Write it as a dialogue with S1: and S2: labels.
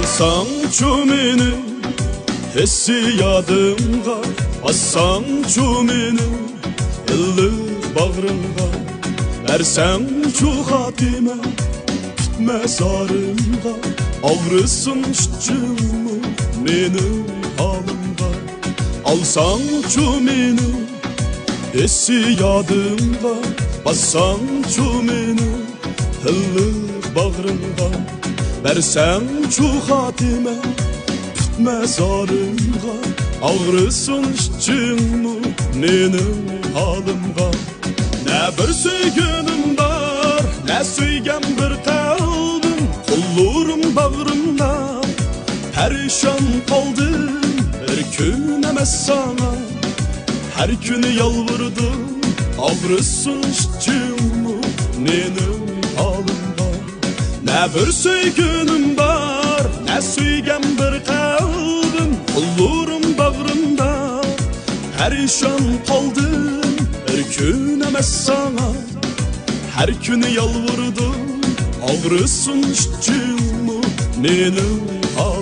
S1: Alsаңчу мені hissiyatımga, Bassanчу meni ıllı bağrımga, Versəmчу xatime bitmez arımga, Ağrısın şıçımı menim halımga. Alsаңчу meni hissiyatımga, Bassanчу meni ıllı bağrımga, Versəmчу xatime bitmez arımga, Ağrısın şıçımı menim halımga. Ne bir söygünüm var, ne söygen bir kaldım, Kollarım bağrımda perişan kaldım. Bir gün emez sana, her günü yalvardım, Ağrısın şıçımı menim halımga. Ne bir söygünüm var, ne söygen bir kaldım, Kollarım bağrımda perişan kaldım. Bir gün emez sana, her günü yalvardım, Ağrısın şıçımı menim halımga.